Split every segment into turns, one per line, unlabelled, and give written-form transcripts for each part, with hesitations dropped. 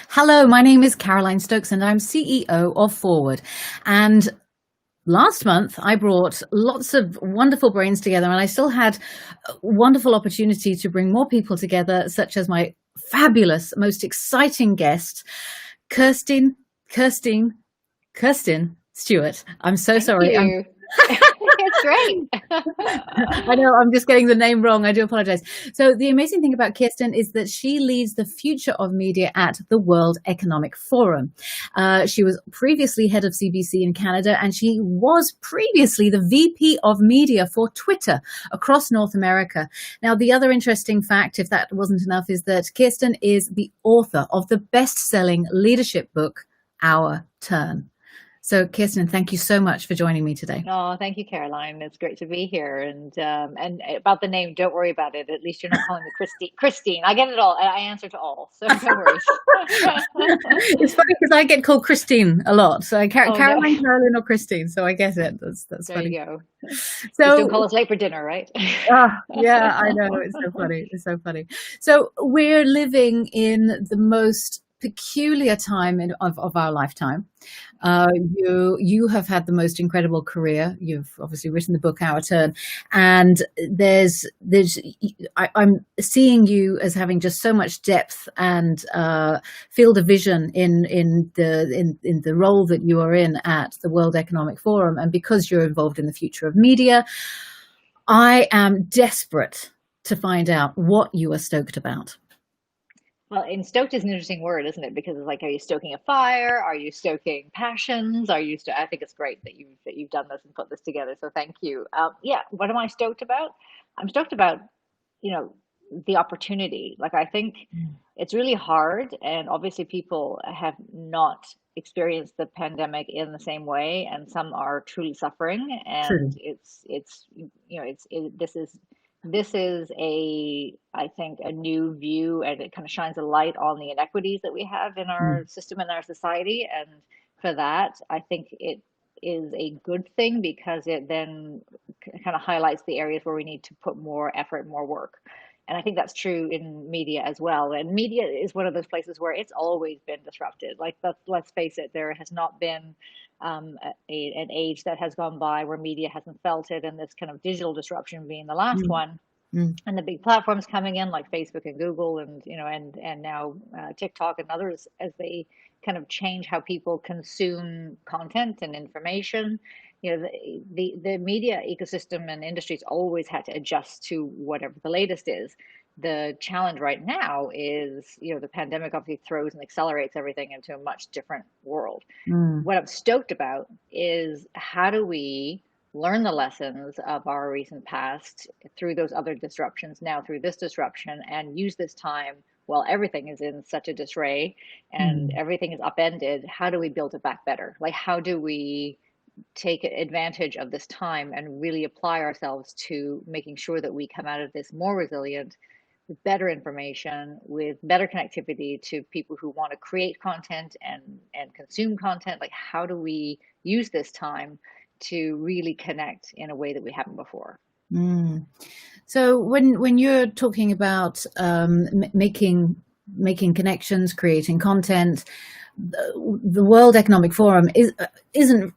Hello, my name is Caroline Stokes and I'm CEO of Forward. And last month I brought lots of wonderful brains together, and I still had a wonderful opportunity to bring more people together, such as my fabulous, most exciting guest, Kirstine, Kirstine, Kirstine Stewart. I'm so
Thank
sorry.
you. It's great.
I know I'm just getting the name wrong. I do apologize. So the amazing thing about Kirsten is that she leads the future of media at the World Economic Forum. She was previously head of CBC in Canada, and she was previously the VP of media for Twitter across North America. Now, the other interesting fact, if that wasn't enough, is that Kirsten is the author of the best-selling leadership book, Our Turn. So, Kirsten, thank you so much for joining me today.
Oh, thank you, Caroline. It's great to be here. And about the name, don't worry about it. At least you're not calling me Christine. Christine, I get it all. I answer to all, so no worries.
It's funny because I get called Christine a lot. So
Oh no,
Caroline, Caroline, or Christine. So I get it. That's
there you
funny.
go. Just don't
So
call us late for dinner, right?
yeah, I know. It's so funny. It's so funny. So we're living in the most peculiar time of our lifetime. You have had the most incredible career. You've obviously written the book Our Turn, and I'm seeing you as having just so much depth and field of vision in the role that you are in at the World Economic Forum, and because you're involved in the future of media, I am desperate to find out what you are stoked about.
Well, and stoked is an interesting word, isn't it? Because it's like, are you stoking a fire? Are you stoking passions? I think it's great that you've done this and put this together. So thank you. Yeah, what am I stoked about? I'm stoked about, you know, the opportunity. Like I think it's really hard, and obviously people have not experienced the pandemic in the same way, and some are truly suffering. And
True.
it's this is a, I think, a new view, and it kind of shines a light on the inequities that we have in our
Mm,
system and our society. And for that, I think it is a good thing because it then kind of highlights the areas where we need to put more effort, more work. And I think that's true in media as well. And media is one of those places where it's always been disrupted. Like, let's face it, there has not been an age that has gone by where media hasn't felt it, and this kind of digital disruption being the last
mm,
one,
mm,
and the big platforms coming in like Facebook and Google, and and now TikTok and others, as they kind of change how people consume content and information. The media ecosystem and industries always had to adjust to whatever the latest is. The challenge right now is, the pandemic obviously throws and accelerates everything into a much different world.
mm,
What I'm stoked about is, how do we learn the lessons of our recent past through those other disruptions, now through this disruption, and use this time while everything is in such a disarray and
mm,
everything is upended. How do we build it back better? Like, how do we take advantage of this time and really apply ourselves to making sure that we come out of this more resilient, with better information, with better connectivity to people who want to create content and consume content? Like, how do we use this time to really connect in a way that we haven't before?
mm. So when you're talking about making connections, creating content, the World Economic Forum isn't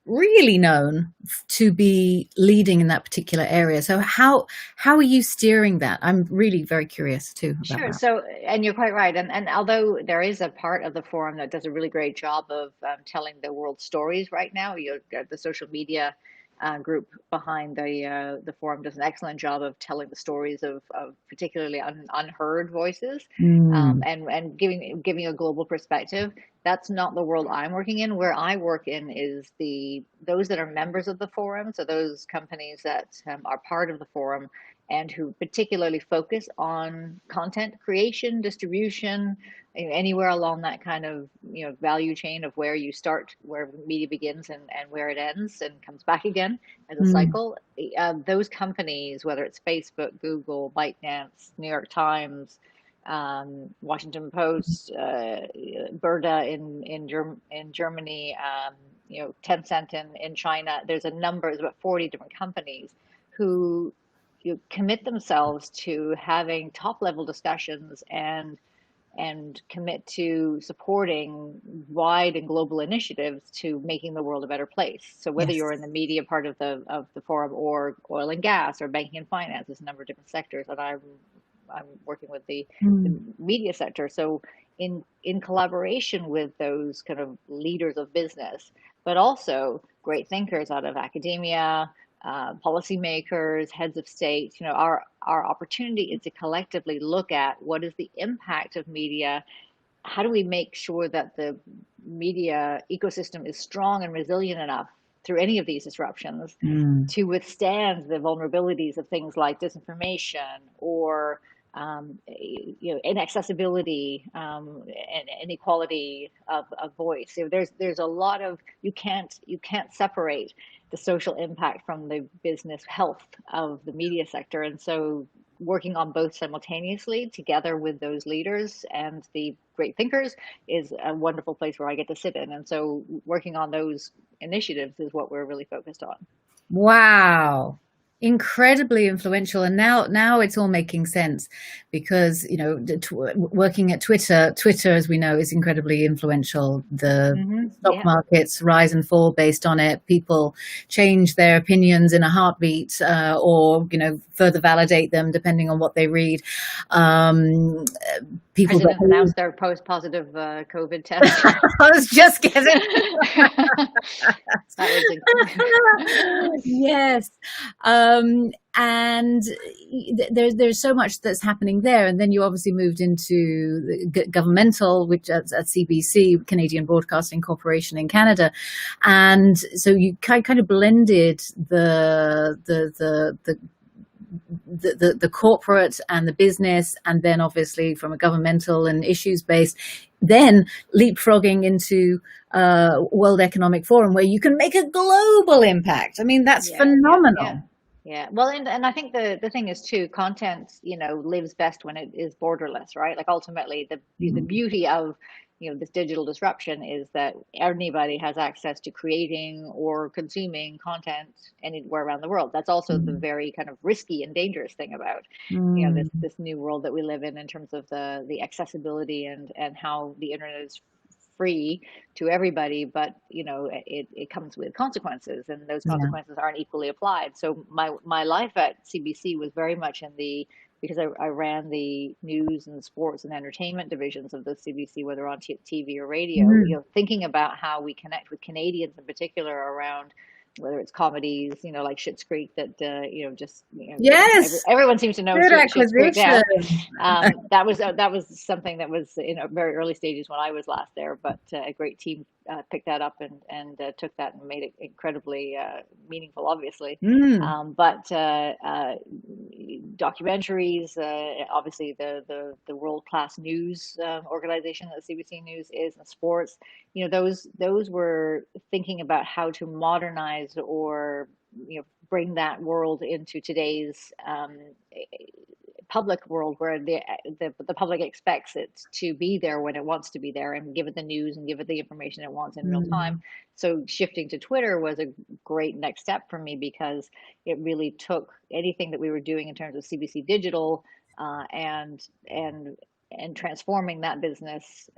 really known to be leading in that particular area. So how are you steering that? I'm really very curious too about
Sure.
that.
So, and you're quite right. And although there is a part of the forum that does a really great job of telling the world stories right now, the social media group behind the forum does an excellent job of telling the stories of particularly unheard voices,
Mm,
and giving a global perspective. That's not the world I'm working in. Where I work in is those that are members of the forum. So those companies that are part of the forum and who particularly focus on content creation, distribution, anywhere along that kind of value chain of where you start, where media begins, and where it ends and comes back again as a
mm,
cycle. Those companies, whether it's Facebook, Google, ByteDance, New York Times, Washington Post, Berda in Germany, Tencent in China. There's a number. There's about 40 different companies who commit themselves to having top level discussions and and commit to supporting wide and global initiatives to making the world a better place. So whether
Yes.
you're in the media part of the forum, or oil and gas, or banking and finance, there's a number of different sectors, and I'm working with the
Mm.
media sector. So in collaboration with those kind of leaders of business, but also great thinkers out of academia, policymakers, heads of state, our opportunity is to collectively look at what is the impact of media. How do we make sure that the media ecosystem is strong and resilient enough through any of these disruptions
Mm.
to withstand the vulnerabilities of things like disinformation, or inaccessibility, and inequality of voice. So there's a lot of, you can't separate the social impact from the business health of the media sector, and so working on both simultaneously together with those leaders and the great thinkers is a wonderful place where I get to sit in. And so working on those initiatives is what we're really focused on.
Wow. Incredibly influential. And now it's all making sense because, working at Twitter, as we know, is incredibly influential. The stock
Yeah.
markets rise and fall based on it. People change their opinions in a heartbeat, or, further validate them depending on what they read. Um, People
President
behave.
announced their post-positive COVID test.
I was just getting.
That was
Yes. And there's so much that's happening there. And then you obviously moved into the governmental, which at CBC, Canadian Broadcasting Corporation in Canada. And so you kind of blended the corporate and the business, and then obviously from a governmental and issues based, then leapfrogging into World Economic Forum, where you can make a global impact. I mean, that's
yeah, yeah, yeah.
phenomenal.
Yeah. Well, and I think the thing is too, content, lives best when it is borderless, right? Like ultimately the
Mm.
beauty of, this digital disruption is that anybody has access to creating or consuming content anywhere around the world. That's also the
Mm.
very kind of risky and dangerous thing about,
Mm.
this new world that we live in terms of the accessibility and how the internet is free to everybody, but it comes with consequences, and those
Yeah.
consequences aren't equally applied. So my life at CBC was very much because I ran the news and sports and entertainment divisions of the CBC, whether on TV or radio,
Mm.
thinking about how we connect with Canadians in particular around whether it's comedies, like Schitt's Creek, that just
Yes.
everyone seems to know
Good
Schitt's Creek now.
acquisition.
That was something that was in very early stages when I was last there, but a great team picked that up and took that and made it incredibly meaningful, obviously.
Mm.
But documentaries, obviously the world class news organization that CBC News is, and sports, those were thinking about how to modernize or bring that world into today's public world, where the public expects it to be there when it wants to be there, and give it the news and give it the information it wants in real time.
Mm.
So shifting to Twitter was a great next step for me, because it really took anything that we were doing in terms of CBC Digital, and transforming that business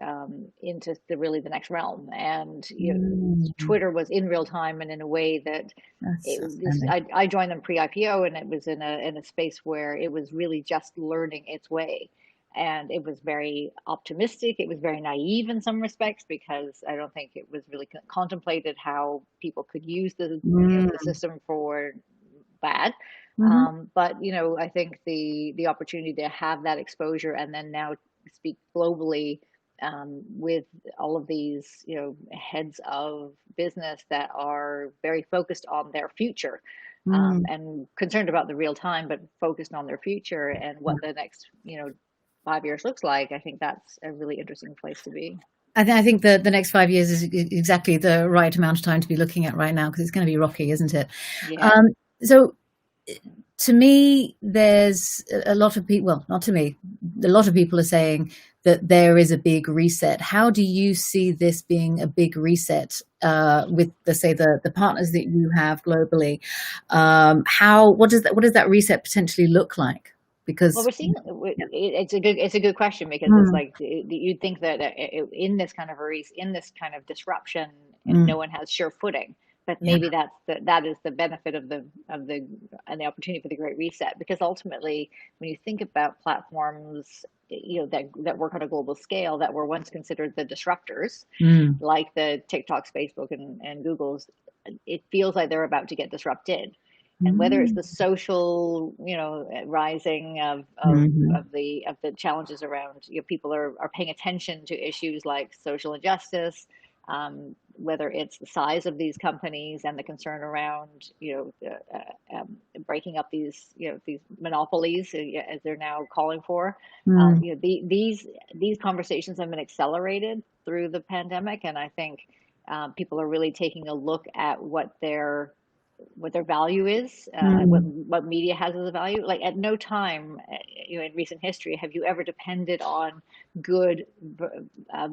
into the next realm. And
Mm.
Twitter was in real time, and in a way that
That's outstanding.
I joined them pre-IPO, and it was in a space where it was really just learning its way. And it was very optimistic. It was very naive in some respects, because I don't think it was really contemplated how people could use the
Mm.
system for bad.
Mhm.
But I think the opportunity to have that exposure, and then now speak globally, with all of these heads of business that are very focused on their future,
Mm.
and concerned about the real time, but focused on their future and what the next 5 years looks like. I think that's a really interesting place to be.
I think the next 5 years is exactly the right amount of time to be looking at right now, because it's going to be rocky, isn't it?
Yeah.
So to me, there's a lot of people, well, not to me, a lot of people are saying that there is a big reset. How do you see this being a big reset with, let's say, the partners that you have globally? What does that reset potentially look like? Because
Well, we're seeing it's a good question because it's
mm,
like you'd think that in this kind of in this kind of disruption, no
mm,
one has sure footing. But
yeah,
maybe that is the benefit of the and the opportunity for the Great Reset, because ultimately, when you think about platforms, that work on a global scale that were once considered the disruptors,
mm,
like the TikToks, Facebook, and Googles, it feels like they're about to get disrupted. And whether it's
mm,
the social, rising
mhm,
of the challenges around, people are paying attention to issues like social injustice, whether it's the size of these companies and the concern around, breaking up these monopolies, as they're now calling for.
mm,
These conversations have been accelerated through the pandemic, and I think people are really taking a look at what their value is,
mm,
what media has as a value. Like at no time, in recent history, have you ever depended on good, uh,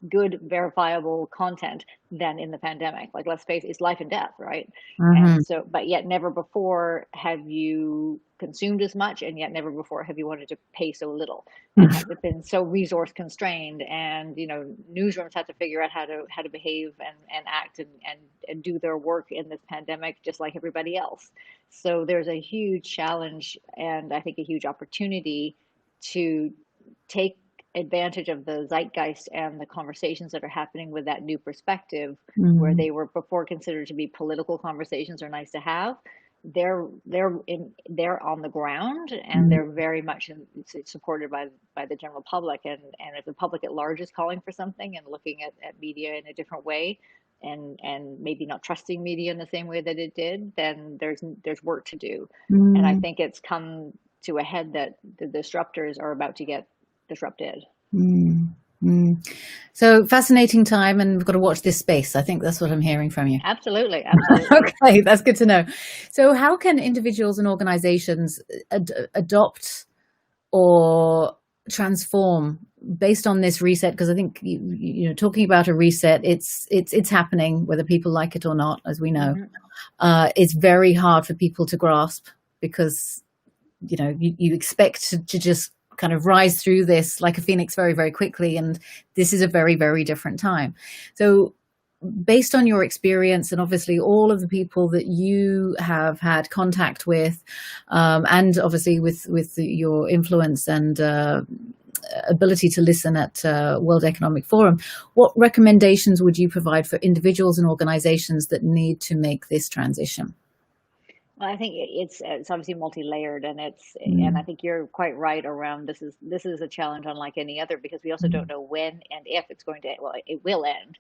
good verifiable content than in the pandemic. Like, let's face it, it's life and death, right? And
mhm,
so, but yet never before have you consumed as much, and yet never before have you wanted to pay so little, and have it been so resource constrained. And newsrooms had to figure out how to behave and act and do their work in this pandemic just like everybody else. So there's a huge challenge, and I think a huge opportunity to take advantage of the zeitgeist and the conversations that are happening with that new perspective, where
mm,
they were before considered to be political conversations or nice to have. They're on the ground, and
mm,
they're very much supported by the general public. And if the public at large is calling for something and looking at media in a different way, and maybe not trusting media in the same way that it did, then there's work to do. And I
mm,
think it's come to a head that the disruptors are about to get disrupted.
mm, mm. So fascinating time, and we've got to watch this space. I think that's what I'm hearing from you.
Absolutely, absolutely.
Okay, that's good to know. So, how can individuals and organizations adopt or transform based on this reset? Because I think talking about a reset, it's happening whether people like it or not, as we know.
Hmm.
It's very hard for people to grasp because you expect to just kind of rise through this like a phoenix very, very quickly, and this is a very, very different time. So based on your experience and obviously all of the people that you have had contact with, and obviously with your influence and ability to listen at World Economic Forum, what recommendations would you provide for individuals and organizations that need to make this transition?
Well, I think it's obviously multi-layered, and I
Mm,
think you're quite right around this is a challenge unlike any other, because we also don't
mm,
know when and if it's going to, well, it will end,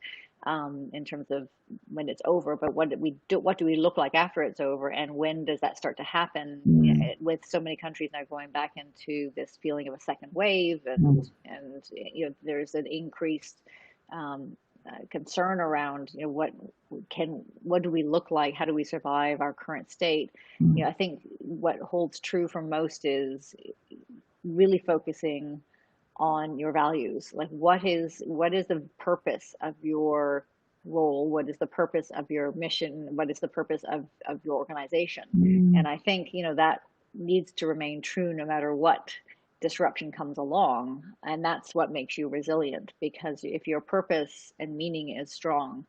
in terms of when it's over. But what do we look like after it's over, and when does that start to happen?
mm,
With so many countries now going back into this feeling of a second wave,
mm,
and there's an increased concern around, what do we look like, how do we survive our current state.
mm,
I think what holds true for most is really focusing on your values. Like, what is the purpose of your role, what is the purpose of your mission, what is the purpose of your organization.
mm,
And I think that needs to remain true no matter what disruption comes along. And that's what makes you resilient, because if your purpose and meaning is strong,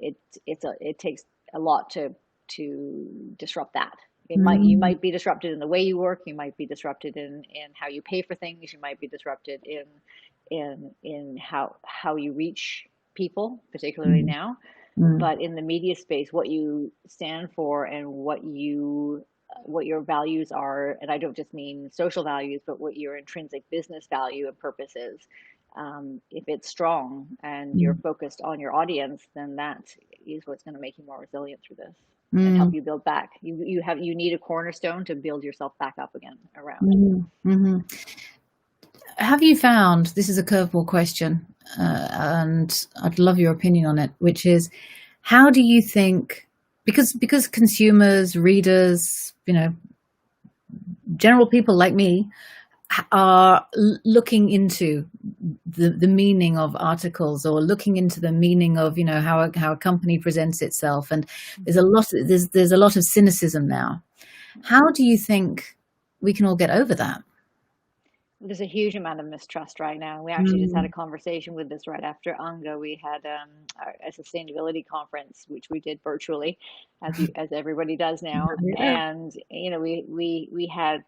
it takes a lot to disrupt that. You
mm,
might be disrupted in the way you work, you might be disrupted in how you pay for things, you might be disrupted in how you reach people, particularly
mm,
now.
mm,
But in the media space, what you stand for and what your values are, and I don't just mean social values, but what your intrinsic business value and purpose is. If it's strong and you're
mm,
focused on your audience, then that is what's going to make you more resilient through this and help
mm,
you build back. You need a cornerstone to build yourself back up again around.
mm, mhm. Have you found, this is a curveball question, and I'd love your opinion on it, which is, how do you think, because consumers, readers, general people like me are looking into the meaning of articles, or looking into the meaning of how a company presents itself, and
Mm-hmm.
there's a lot of cynicism now. How do you think all get over that?
There's a huge amount of mistrust right now. We actually just had a
Mm.
conversation with this right after UNGA. We had a sustainability conference, which we did virtually, as everybody does now.
Yeah.
And we had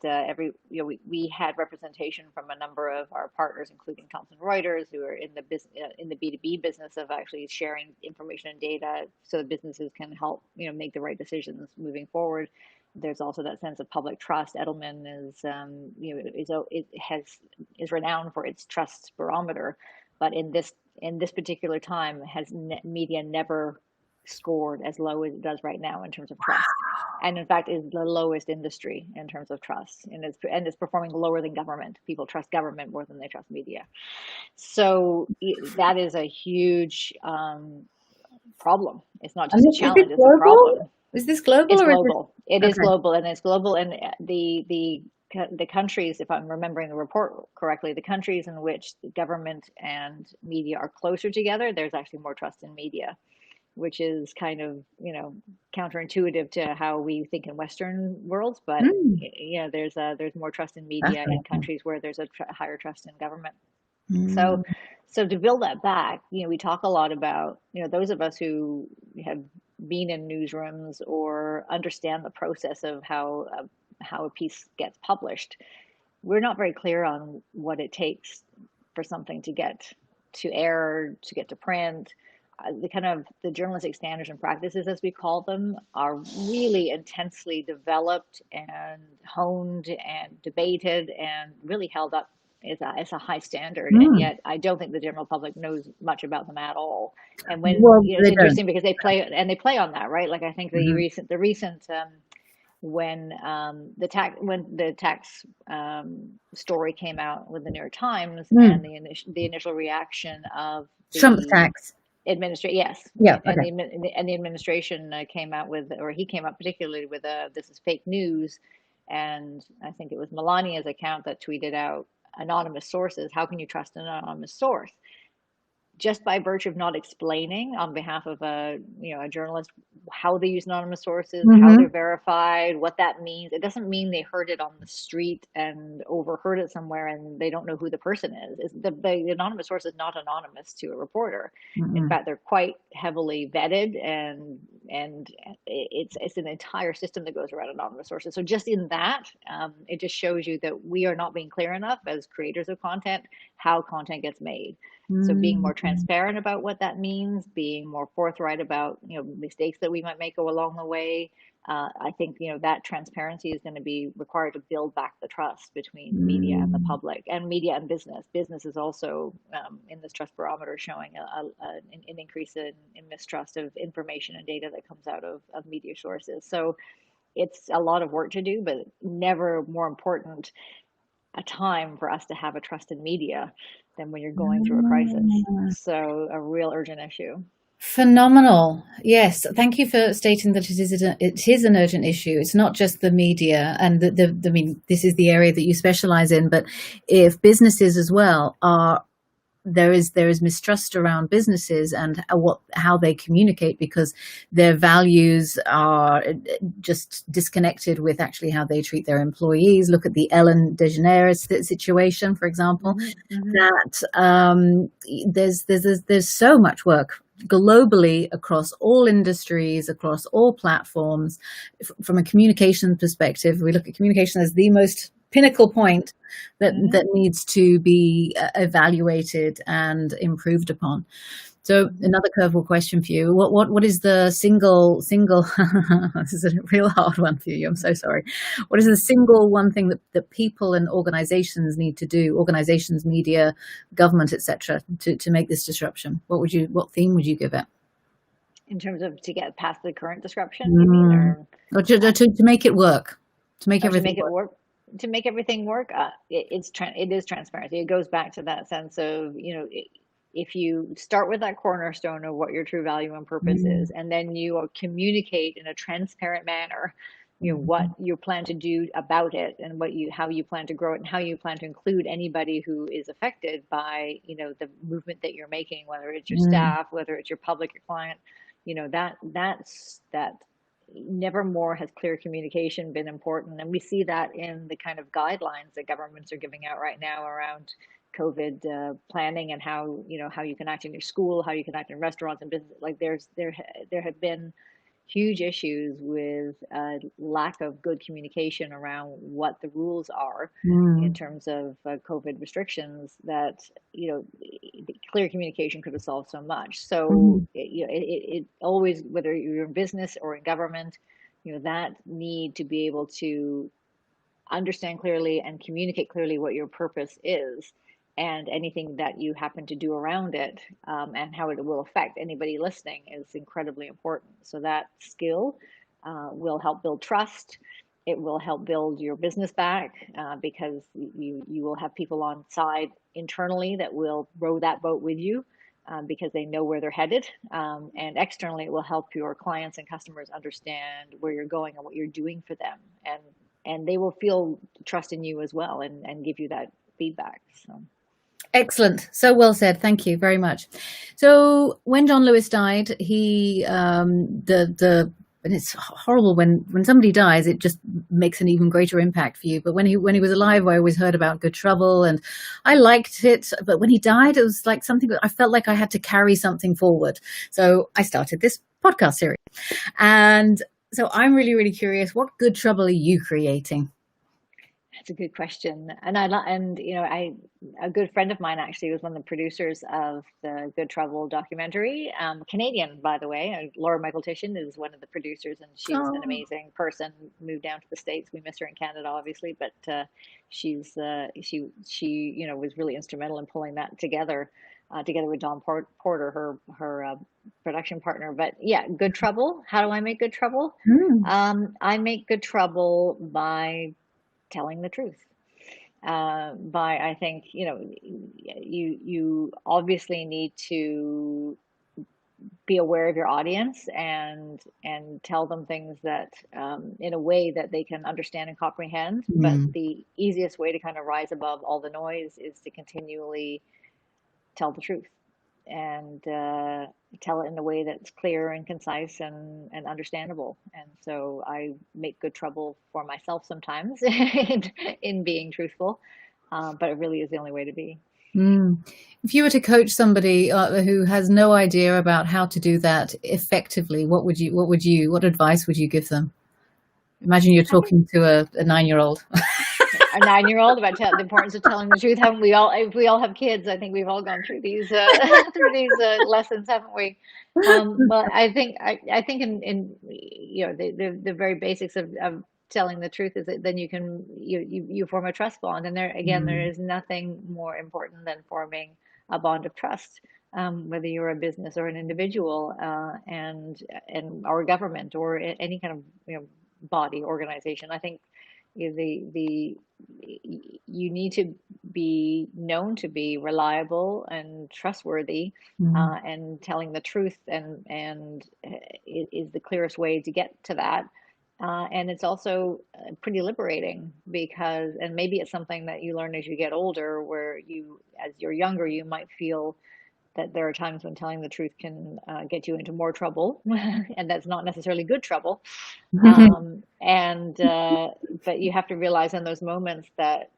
we had representation from a number of our partners, including Thomson Reuters, who are in the business in the B2B business of actually sharing information and data so that businesses can help make the right decisions moving forward. There's also that sense of public trust. Edelman is renowned for its trust barometer, but in this particular time, has media never scored as low as it does right now in terms of trust, and in fact is the lowest industry in terms of trust, and it's performing lower than government. People trust government more than they trust media, so that is a huge problem. It's not
And
just a
is this
challenge; it's a
global?
problem.
Is this global
It's
or is this
global. It is
okay?
global, and it's global. And the countries, if I'm remembering the report correctly, the countries in which the government and media are closer together, there's actually more trust in media, which is kind of counterintuitive to how we think in Western worlds. But
Mm,
there's more trust in media in
fascinating.
countries where there's a higher trust in government. So,
Mm,
so to build that back, we talk a lot about, those of us who have been in newsrooms or understand the process of how a piece gets published. We're not very clear on what it takes for something to get to air, to get to print. The journalistic standards and practices, as we call them, are really intensely developed and honed and debated and really held up as a high standard. And
mm.
yet, I don't think the general public knows much about them at all. And when
Well,
it's
they don't.
interesting because they play on that, right? Like I think
Mhm.
the recent when the tax story came out with the New York Times, and
Mm.
the initial reaction of
Trump
the
tax.
administration, yes,
Yeah.
and
Okay.
the administration came out with, or he came out particularly with this is fake news, and I think it was Melania's account that tweeted out anonymous sources. How can you trust an anonymous source? Just by virtue of not explaining on behalf of a journalist how they use anonymous sources, how
Mm-hmm.
they're verified, what that means. It doesn't mean they heard it on the street and overheard it somewhere and they don't know who the person is. The anonymous source is not anonymous to a reporter. In
Mm-mm.
fact, they're quite heavily vetted, and it's an entire system that goes around anonymous sources. So just in that, it just shows you that we are not being clear enough as creators of content how content gets made. So being more
Mm.
transparent about what that means, being more forthright about mistakes that we might make go along the way. I think that transparency is going to be required to build back the trust between media and the
Mm.
public, and media and business. Business is also in this trust barometer showing an increase in mistrust of information and data that comes out of media sources. So it's a lot of work to do, but never more important a time for us to have a trust in media than when you're going through a crisis.
Mm.
So a real urgent issue.
Phenomenal. Yes. Thank you for stating that it is an urgent issue. It's not just the media and I mean, this is the area that you specialize in, but if businesses as well are there is mistrust around businesses and how they communicate because their values are just disconnected with actually how they treat their employees. Look at the Ellen DeGeneres situation, for example.
Hmm. Hmm.
That there's so much work globally across all industries, across all platforms. From a communication perspective, we look at communication as the most pinnacle point
Hmm.
that needs to be evaluated and improved upon. So
Hmm.
another curveball question for you. What is the single this is a real hard one for you. I'm so sorry. What is the single one thing that people and organizations need to do, organizations, media, government, etc., to make this disruption? What theme would you give it?
In terms of to get past the current disruption, you mean,
Mm. Or
uh,
to make it work, to make
or to
everything
make it
work.
work? To make everything work, it is transparency. It goes back to that sense of if you start with that cornerstone of what your true value and purpose
Mm.
is, and then you communicate in a transparent manner, what
Mhm.
you plan to do about it, and how you plan to grow it, and how you plan to include anybody who is affected by the movement that you're making, whether it's your
Mm.
staff, whether it's your public, your client, that never more has clear communication been important. And we see that in the kind of guidelines that governments are giving out right now around COVID planning, and how, how you can act in your school, how you can act in restaurants and business. Like there have been huge issues with lack of good communication around what the rules are in
Mm.
terms of COVID restrictions, that, clear communication could have solved so much. So,
Mm.
it always, whether you're in business or in government, that need to be able to understand clearly and communicate clearly what your purpose is, and anything that you happen to do around it, and how it will affect anybody listening, is incredibly important. So that skill will help build trust. It will help build your business back, because you will have people on side internally that will row that boat with you, because they know where they're headed. And externally, it will help your clients and customers understand where you're going and what you're doing for them. And they will feel trust in you as well, and give you that feedback. So.
Excellent. So well said. Thank you very much. So when John Lewis died, and it's horrible when somebody dies, it just makes an even greater impact for you. But when he was alive, I always heard about Good Trouble, and I liked it. But when he died, it was like something that I felt like I had to carry something forward. So I started this podcast series. And so I'm really, really curious, what good trouble are you creating?
That's a good question. A good friend of mine actually was one of the producers of the Good Trouble documentary. Canadian, by the way. Laura Michael Titian is one of the producers, and she's an
Oh,
amazing person. Moved down to the States. We miss her in Canada, obviously, but she was really instrumental in pulling that together. Together with Don Porter, her production partner. But yeah, Good Trouble. How do I make good trouble?
mm,
I make good trouble by telling the truth. By, I think, you obviously need to be aware of your audience, and tell them things that, in a way that they can understand and comprehend. But
mm.
the easiest way to kind of rise above all the noise is to continually tell the truth, and tell it in a way that's clear and concise, and understandable. And so I make good trouble for myself sometimes in being truthful, but it really is the only way to be.
Mm. If you were to coach somebody who has no idea about how to do that effectively, what advice would you give them? Imagine you're
I think
talking to a 9-year-old.
a 9-year-old about the importance of telling the truth. Haven't we all? If we all have kids, I think we've all gone through these through these lessons, haven't we? But I think in the very basics of telling the truth is that then you form a trust bond. And there
Mm,
is nothing more important than forming a bond of trust. Whether you're a business or an individual, and or a government, or any kind of body organization. I think the you need to be known to be reliable and trustworthy,
mm,
and telling the truth, and it is the clearest way to get to that. And it's also pretty liberating, because, and maybe it's something that you learn as you get older, where as you're younger, you might feel that there are times when telling the truth can get you into more trouble, and that's not necessarily good trouble. And But you have to realize in those moments that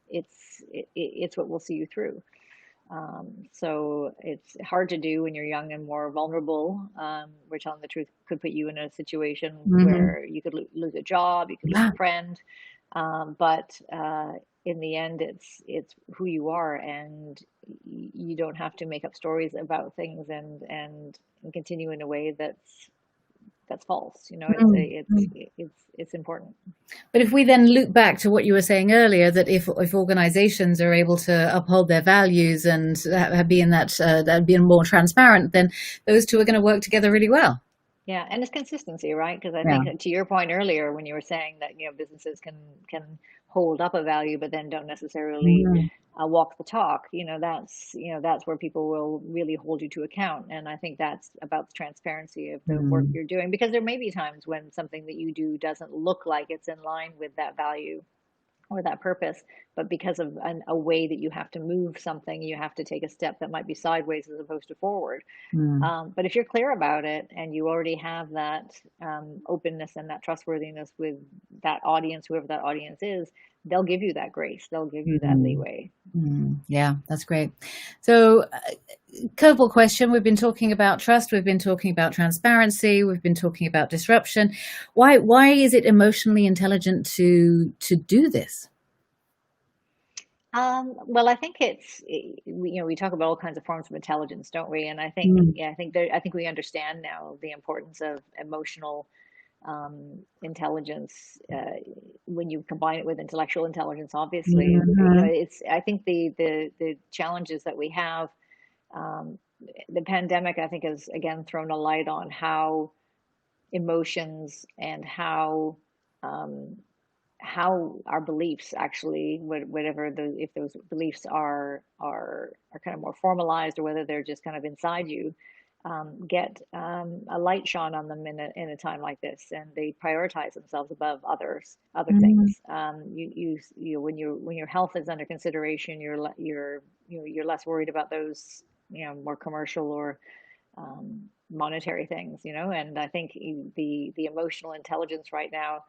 it's what will see you through. So it's hard to do when you're young and more vulnerable. Where telling the truth could put you in a situation
mm.
where you could lose a job, you could lose
Yeah.
a friend. But in the end, it's who you are, and you don't have to make up stories about things, and continue in a way that's false.
Mm, mm.
It's important.
But if we then loop back to what you were saying earlier, that if organizations are able to uphold their values and be in that being more transparent, then those two are going to work together really well.
Yeah, and it's consistency, right? Because I
Yeah.
think that, to your point earlier, when you were saying that, businesses can hold up a value, but then don't necessarily
Mm,
walk the talk. That's where people will really hold you to account. And I think that's about the transparency of the work
mm,
you're doing, because there may be times when something that you do doesn't look like it's in line with that value. or that purpose, but because of a way that you have to move something, you have to take a step that might be sideways as opposed to forward.
Mm.
But if you're clear about it and you already have that openness and that trustworthiness with that audience, whoever that audience is, they'll give you that grace. They'll give you that
Mm.
leeway.
Yeah, that's great. So, curveball question. We've been talking about trust. We've been talking about transparency. We've been talking about disruption. Why is it emotionally intelligent to do this?
Well, I think we talk about all kinds of forms of intelligence, don't we? And I think,
Mm.
yeah, I think we understand now the importance of emotional intelligence when you combine it with intellectual intelligence. Obviously,
Mhm.
I think the challenges that we have, um, the pandemic, I think, has again thrown a light on how emotions and um, how our beliefs actually, whatever if those beliefs are kind of more formalized or whether they're just kind of inside you, get a light shone on them in a time like this, and they prioritize themselves above other
Mhm.
things. When your health is under consideration, you're less worried about those more commercial or monetary things, and I think the emotional intelligence right now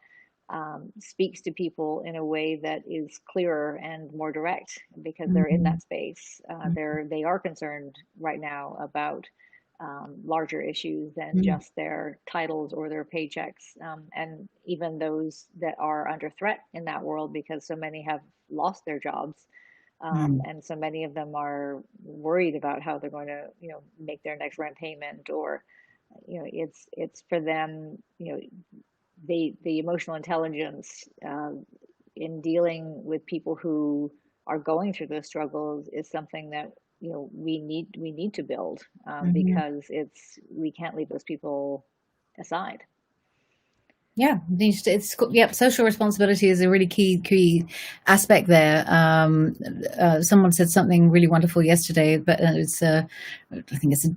speaks to people in a way that is clearer and more direct because they're in
Mhm.
that space. They are concerned right now about larger issues than
Mhm.
just their titles or their paychecks, and even those that are under threat in that world because so many have lost their jobs.
Mhm.
And so many of them are worried about how they're going to, make their next rent payment, or, it's for them, the emotional intelligence in dealing with people who are going through those struggles is something that we need to build,
Mhm.
because we can't leave those people aside.
Yeah, yep. Social responsibility is a really key aspect there. Someone said something really wonderful yesterday, but I think it's a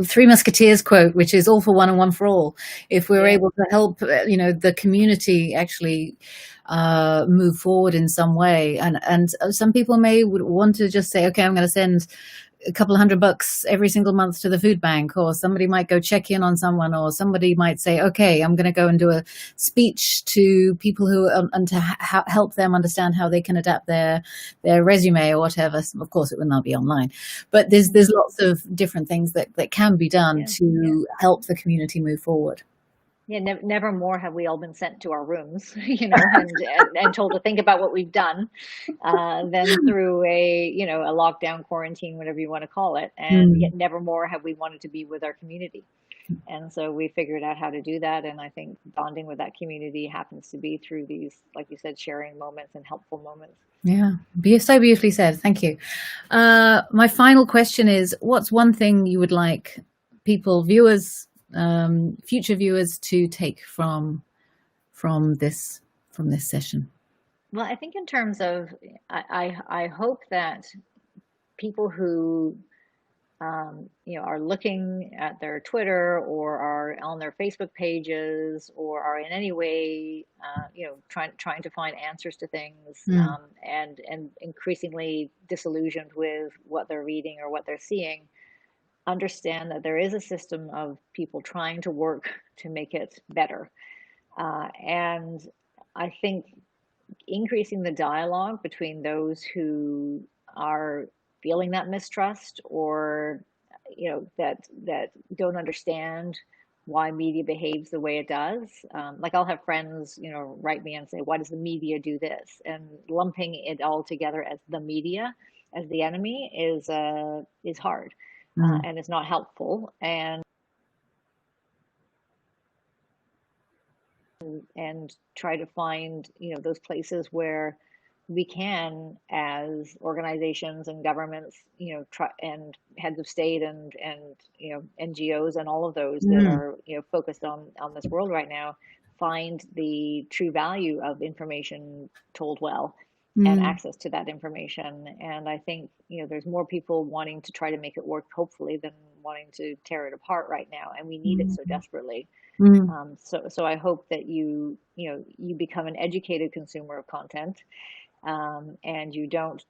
Three Musketeers quote, which is all for one and one for all. If we're
Yeah,
able to help, the community actually move forward in some way, and some people may would want to just say, okay, I'm going to send a couple of $100 every single month to the food bank, or somebody might go check in on someone, or somebody might say, okay, I'm going to go and do a speech to people who and to help them understand how they can adapt their resume or whatever. Of course it will not be online, but there's
hmm,
lots of different things that can be done
yeah, yeah.
to help the community move forward.
Yeah, never more have we all been sent to our rooms, and told to think about what we've done, than through a lockdown, quarantine, whatever you want to call it. And
Mm.
yet never more have we wanted to be with our community. And so we figured out how to do that. And I think bonding with that community happens to be through these, like you said, sharing moments and helpful moments.
Yeah, so beautifully said. Thank you. My final question is, what's one thing you would like people, viewers, future viewers, to take from this from this session?
Well, I think in terms of, I hope that people who are looking at their Twitter or are on their Facebook pages or are in any way, trying to find answers to things,
Mm.
and increasingly disillusioned with what they're reading or what they're seeing, understand that there is a system of people trying to work to make it better. And I think increasing the dialogue between those who are feeling that mistrust, or that don't understand why media behaves the way it does. Like, I'll have friends write me and say, why does the media do this? And lumping it all together as the media, as the enemy, is hard,
Mm.
and it's not helpful. And try to find those places where we can, as organizations and governments, try, and heads of state and NGOs and all of those that
Mm.
are focused on this world right now, find the true value of information told well, and access to that information. And I think, there's more people wanting to try to make it work, hopefully, than wanting to tear it apart right now. And we need it so desperately. So I hope that you become an educated consumer of content, and you don't,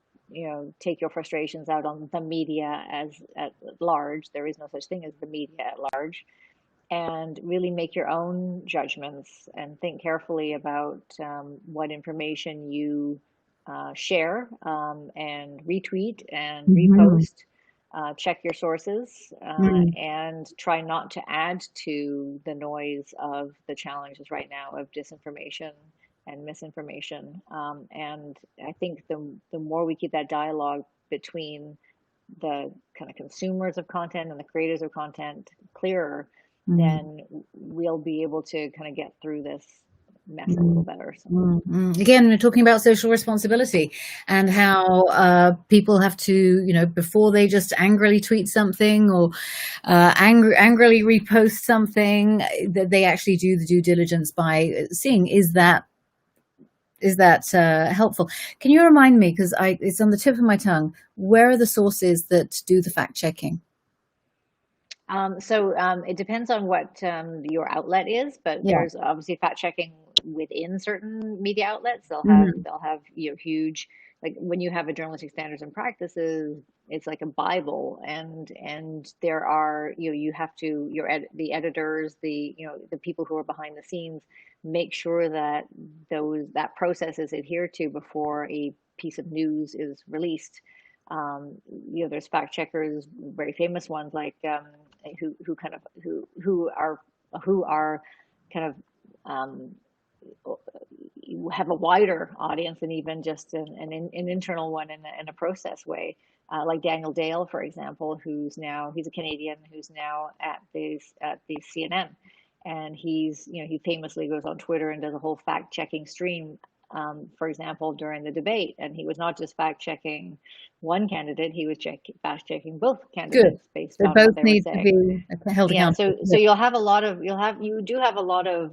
take your frustrations out on the media at large. There is no such thing as the media at large. And really make your own judgments and think carefully about what information you share, and retweet and repost. Check your sources, and try not to add to the noise of the challenges right now of disinformation and misinformation. And I think the more we keep that dialogue between the kind of consumers of content and the creators of content clearer, then we'll be able to kind of get through this mess a little better. So.
Again, we're talking about social responsibility and how people have to, before they just angrily tweet something or angrily repost something, that they actually do the due diligence by seeing, is that helpful? Can you remind me, because it's on the tip of my tongue, where are the sources that do the fact checking?
So it depends on what your outlet is, but there's obviously fact checking within certain media outlets. They'll have huge, like when you have a journalistic standards and practices, it's like a Bible, and there are you have to the editors, the people who are behind the scenes, make sure that that process is adhered to before a piece of news is released. There's fact checkers, very famous ones, like who are kind of have a wider audience than even just an internal one in a process way, like Daniel Dale, for example, he's a Canadian who's now at the CNN, and he famously goes on Twitter and does a whole fact checking stream. For example, during the debate, and he was not just fact checking one candidate; he was fact checking both candidates based on what they were saying.
To be held accountable.
So you do have a lot of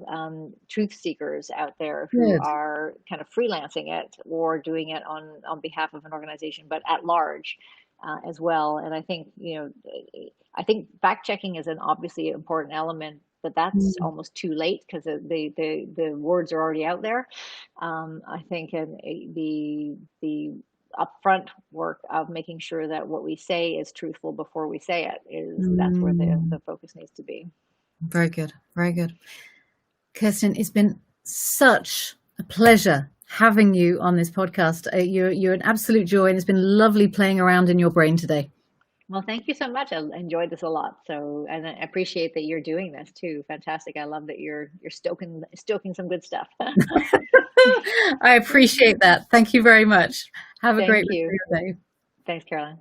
truth seekers out there who are kind of freelancing it or doing it on behalf of an organization, but at large as well. And I think fact checking is an obviously important element. But that's almost too late because the words are already out there. I think the upfront work of making sure that what we say is truthful before we say it that's where the focus needs to be.
Very good, very good. Kirstine, it's been such a pleasure having you on this podcast. You're an absolute joy, and it's been lovely playing around in your brain today.
Well, thank you so much. I enjoyed this a lot. So, and I appreciate that you're doing this too. Fantastic. I love that you're stoking some good stuff.
I appreciate that. Thank you very much. Have a great rest of your day.
Thanks, Caroline.